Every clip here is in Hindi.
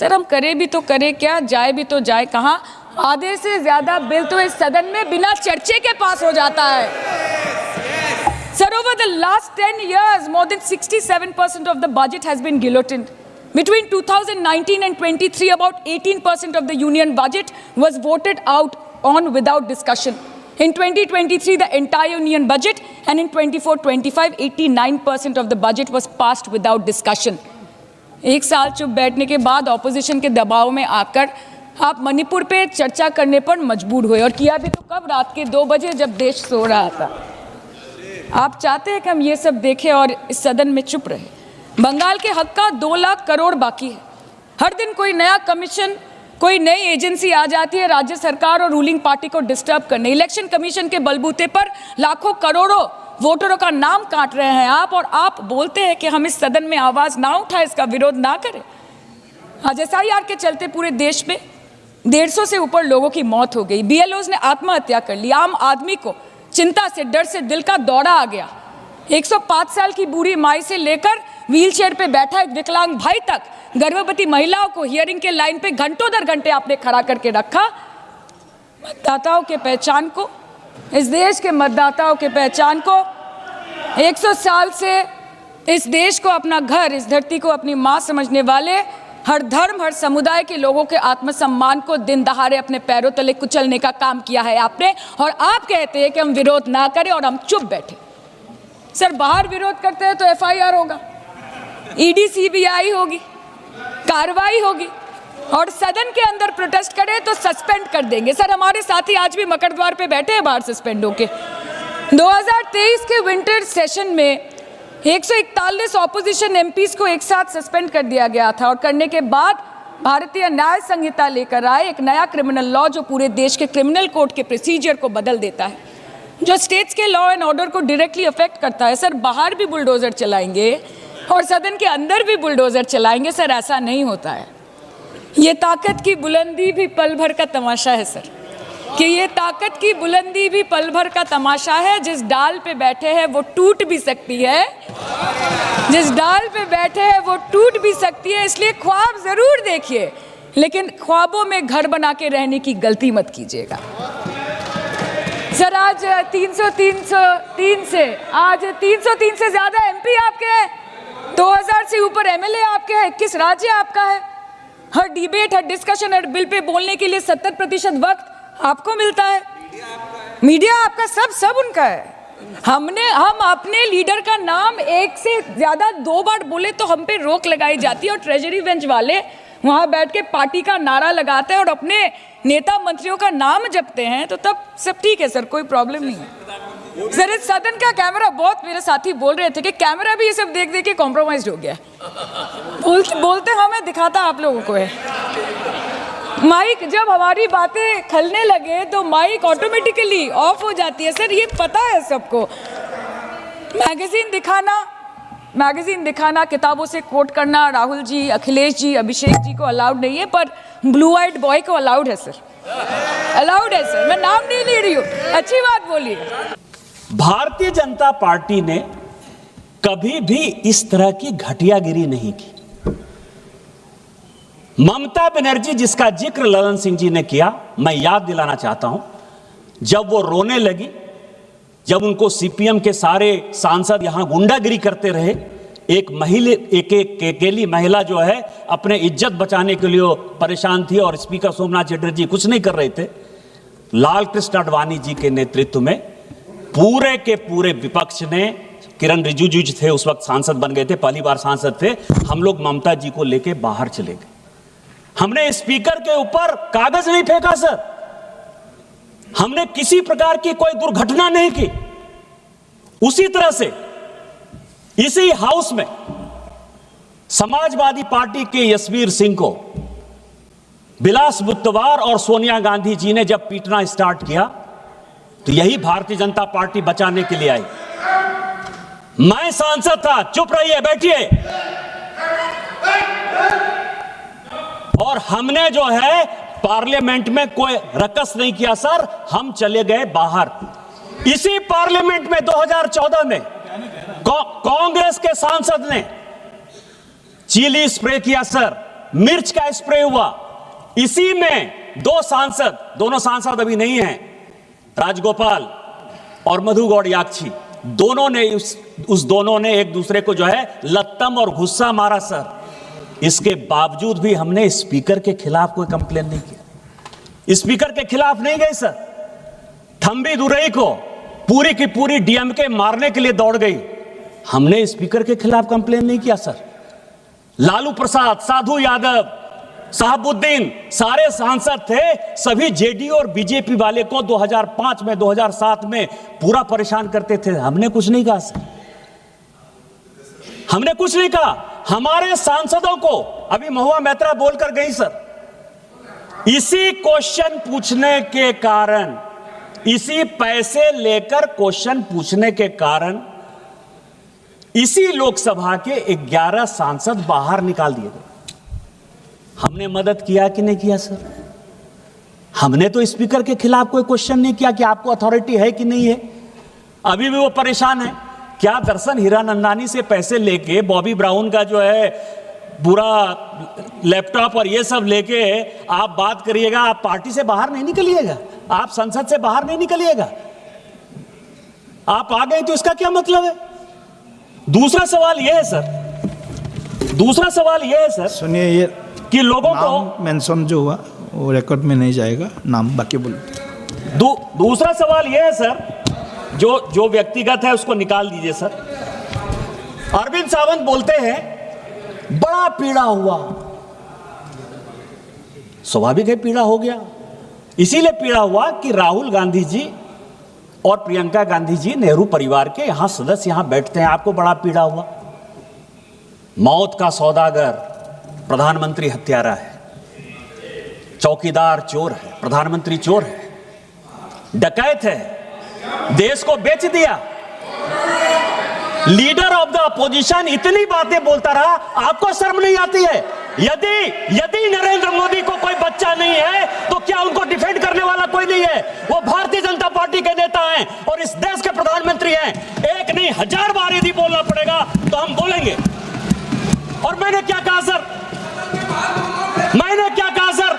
सर हम करे भी तो करे क्या, जाए भी तो जाए कहाँ? आधे से ज्यादा बिल तो इस सदन में बिना चर्चे के पास हो जाता है। Sir, over the last 10 years, more than 67% of the budget has been guillotined. Between 2019 and 23, about 18% of the union budget was voted out on without discussion. In 2023, the entire union budget, and in 24-25, 89% of the budget was passed without discussion. एक साल चुप बैठने के बाद ऑपोजिशन के दबाव में आकर आप मणिपुर पे चर्चा करने पर मजबूर हुए, और किया भी तो कब? रात के 2 बजे जब देश सो रहा था। आप चाहते हैं कि हम ये सब देखें और इस सदन में चुप रहे। बंगाल के हक का 2 लाख करोड़ बाकी है। हर दिन कोई नया कमीशन, कोई नई एजेंसी आ जाती है राज्य सरकार और रूलिंग पार्टी को डिस्टर्ब करने। इलेक्शन कमीशन के बलबूते पर लाखों करोड़ों वोटरों का नाम काट रहे हैं आप, और आप बोलते हैं कि हम इस सदन में आवाज ना उठाएं, इसका विरोध ना करें। आज SIR के चलते पूरे देश में 150 से ऊपर लोगों की मौत हो गई। BLOs ने आत्महत्या कर ली। आम आदमी को चिंता से, डर से दिल का दौरा आ गया। 105 साल की बूढ़ी माई से लेकर व्हीलचेयर पे बैठा एक विकलांग भाई तक, गर्भवती महिलाओं को हियरिंग के लाइन पे घंटों दर घंटे आपने खड़ा करके रखा। मतदाताओं के पहचान को, इस देश के मतदाताओं के पहचान को, 100 साल से इस देश को अपना घर, इस धरती को अपनी माँ समझने वाले हर धर्म, हर समुदाय के लोगों के आत्मसम्मान को दिन दहाड़े अपने पैरों तले कुचलने का काम किया है आपने। और आप कहते हैं कि हम विरोध ना करें और हम चुप बैठे। सर, बाहर विरोध करते हैं तो FIR होगा, ED CBI होगी, कार्रवाई होगी, और सदन के अंदर प्रोटेस्ट करें तो सस्पेंड कर देंगे। सर, हमारे साथी आज भी मकरद्वार पे बैठे हैं बाहर सस्पेंड होके। 2023 के विंटर सेशन में 141 ऑपोजिशन MPs को एक साथ सस्पेंड कर दिया गया था, और करने के बाद भारतीय न्याय संहिता लेकर आए एक नया क्रिमिनल लॉ जो पूरे देश के क्रिमिनल कोड के प्रोसीजर को बदल देता है, जो स्टेट्स के लॉ एंड ऑर्डर को डायरेक्टली अफेक्ट करता है। सर, बाहर भी बुलडोजर चलाएंगे और सदन के अंदर भी बुलडोजर चलाएंगे। सर, ऐसा नहीं होता है। ये ताकत की बुलंदी भी पल भर का तमाशा है सर, कि ये ताकत की बुलंदी भी पल भर का तमाशा है। जिस डाल पे बैठे हैं वो टूट भी सकती है, जिस डाल पे बैठे हैं वो टूट भी सकती है। इसलिए ख्वाब जरूर देखिए, लेकिन ख्वाबों में घर बना के रहने की गलती मत कीजिएगा। सर, आज 303 से आज 303 से ज्यादा MP आपके हैं, 2000 से ऊपर MLA आपके हैं, 21 राज्य आपका है। हर डिबेट, हर डिस्कशन, हर बिल पे बोलने के लिए 70% वक्त आपको मिलता है। मीडिया आपका, सब उनका है। हम अपने लीडर का नाम एक से ज्यादा 2 बार बोले तो हम पे रोक लगाई जाती है, और ट्रेजरी बेंच वाले वहां बैठ के पार्टी का नारा लगाते हैं और अपने नेता मंत्रियों का नाम जपते हैं, तो तब सब ठीक है सर, कोई प्रॉब्लम नहीं है। सर, इस सदन का कैमरा, बहुत मेरे साथी बोल रहे थे कि कैमरा भी ये सब देख देख के कॉम्प्रोमाइज हो गया। बोलते हमें दिखाता आप लोगों को है। माइक जब हमारी बातें खलने लगे तो माइक ऑटोमेटिकली ऑफ हो जाती है। सर, ये पता है सबको। मैगजीन दिखाना, किताबों से कोट करना राहुल जी, अखिलेश जी, अभिषेक जी को अलाउड नहीं है, पर ब्लू आइड बॉय को अलाउड है सर, अलाउड है सर। मैं नाम नहीं ले रही हूँ, अच्छी बात बोलिए। भारतीय जनता पार्टी ने कभी भी इस तरह की घटियागिरी नहीं की। ममता बनर्जी, जिसका जिक्र ललन सिंह जी ने किया, मैं याद दिलाना चाहता हूं, जब वो रोने लगी, जब उनको CPM के सारे सांसद यहां गुंडागिरी करते रहे, एक अकेली महिला जो है अपने इज्जत बचाने के लिए परेशान थी, और स्पीकर सोमनाथ चटर्जी कुछ नहीं कर रहे थे। लाल कृष्ण आडवाणी जी के नेतृत्व में पूरे के पूरे विपक्ष ने, किरण रिजिजू जी थे उस वक्त सांसद बन गए थे, पहली बार सांसद थे, हम लोग ममता जी को लेके बाहर चले गए। हमने स्पीकर के ऊपर कागज नहीं फेंका सर, हमने किसी प्रकार की कोई दुर्घटना नहीं की। उसी तरह से इसी हाउस में समाजवादी पार्टी के यशवीर सिंह को बिलास बुत्तवार और सोनिया गांधी जी ने जब पीटना स्टार्ट किया, तो यही भारतीय जनता पार्टी बचाने के लिए आई। मैं सांसद था, चुप रहिए, बैठिए। और हमने जो है पार्लियामेंट में कोई रकस नहीं किया सर, हम चले गए बाहर। इसी पार्लियामेंट में 2014 में कांग्रेस के सांसद ने चिली स्प्रे किया सर, मिर्च का स्प्रे हुआ, इसी में दोनों सांसद अभी नहीं हैं, राजगोपाल और मधु गौड़याक्षी, दोनों ने एक दूसरे को जो है लत्तम और गुस्सा मारा सर। इसके बावजूद भी हमने स्पीकर के खिलाफ कोई कंप्लेन नहीं किया, स्पीकर के खिलाफ नहीं गए सर। थंबी दुरई को पूरी की पूरी डीएमके मारने के लिए दौड़ गई, हमने स्पीकर के खिलाफ कंप्लेन नहीं किया सर। लालू प्रसाद, साधु यादव, साहबुद्दीन सारे सांसद थे, सभी जेडीयू और बीजेपी वाले को 2005 में 2007 में पूरा परेशान करते थे, हमने कुछ नहीं कहा सर, हमने कुछ नहीं कहा। हमारे सांसदों को अभी महुआ मैत्रा बोलकर गई सर, इसी क्वेश्चन पूछने के कारण, इसी पैसे लेकर क्वेश्चन पूछने के कारण इसी लोकसभा के 11 सांसद बाहर निकाल दिए गए। हमने मदद किया कि नहीं किया सर? हमने तो स्पीकर के खिलाफ कोई क्वेश्चन नहीं किया कि आपको अथॉरिटी है कि नहीं है। अभी भी वो परेशान है। क्या दर्शन हीरानंदानी से पैसे लेके बॉबी ब्राउन का जो है पूरा लैपटॉप और ये सब लेके आप बात करिएगा, आप पार्टी से बाहर नहीं निकलिएगा, आप संसद से बाहर नहीं निकलिएगा, आप आ गए तो इसका क्या मतलब है? दूसरा सवाल यह है सर, दूसरा सवाल यह है सर, सुनिए, ये कि लोगों को मेंशन जो हुआ वो रिकॉर्ड में नहीं जाएगा, नाम बाकी बोलो। दूसरा सवाल यह है सर, जो व्यक्तिगत है उसको निकाल दीजिए सर। अरविंद सावंत बोलते हैं बड़ा पीड़ा हुआ, स्वाभाविक है पीड़ा हो गया, इसीलिए पीड़ा हुआ कि राहुल गांधी जी और प्रियंका गांधी जी नेहरू परिवार के यहां सदस्य यहां बैठते हैं, आपको बड़ा पीड़ा हुआ। मौत का सौदागर प्रधानमंत्री हत्यारा है, चौकीदार चोर है, प्रधानमंत्री चोर है, डकैत है, देश को बेच दिया। लीडर ऑफ द अपोजिशन इतनी बातें बोलता रहा, आपको शर्म नहीं आती है? यदि नरेंद्र मोदी को कोई बच्चा नहीं है तो क्या उनको डिफेंड करने वाला कोई नहीं है? वो भारतीय जनता पार्टी के नेता हैं और इस देश के प्रधानमंत्री हैं। एक नहीं 1000 बार यदि बोलना पड़ेगा तो हम बोलेंगे। और मैंने क्या कहा सर? मैंने क्या कहा सर?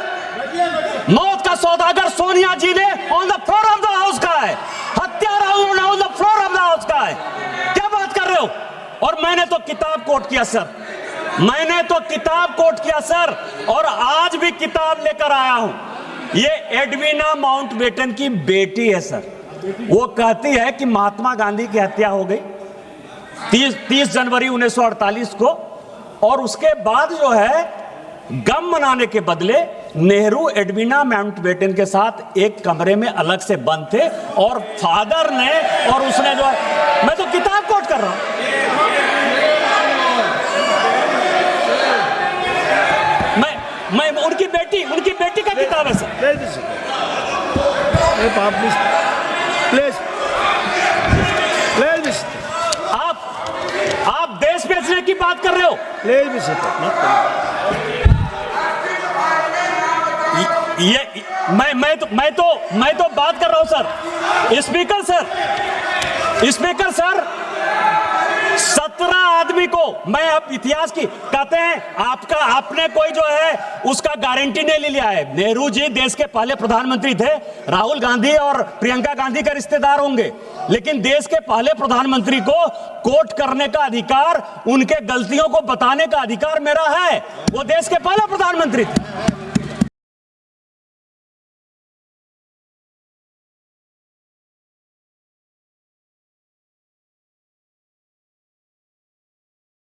मौत का सौदागर सोनिया जी ने on the floor of the house का है, हत्यारा उन्होंने on the floor of the house का है। क्या बात कर रहे हो? और मैंने तो किताब कोट किया सर, मैंने तो किताब कोट किया सर, और आज भी किताब लेकर आया हूं। ये एडविना माउंटबेटन की बेटी है सर, वो कहती है कि महात्मा गांधी की हत्या हो गई 30 जनवरी 1948 को, और उसके बाद जो है गम मनाने के बदले नेहरू एडविना माउंटबेटन के साथ एक कमरे में अलग से बंद थे, और फादर ने और उसने जो है, मैं तो किताब कोट कर रहा हूं, मैं उनकी बेटी का किताब है सर। आप देश बेचने की बात कर रहे हो? मैं तो बात कर रहा हूं सर। स्पीकर सर 17 आदमी को, मैं अब इतिहास की कहते हैं, आपने कोई जो है उसका गारंटी नहीं ले लिया है। नेहरू जी देश के पहले प्रधानमंत्री थे, राहुल गांधी और प्रियंका गांधी का रिश्तेदार होंगे, लेकिन देश के पहले प्रधानमंत्री को कोर्ट करने का अधिकार, उनके गलतियों को बताने का अधिकार मेरा है। वो देश के पहले प्रधानमंत्री थे।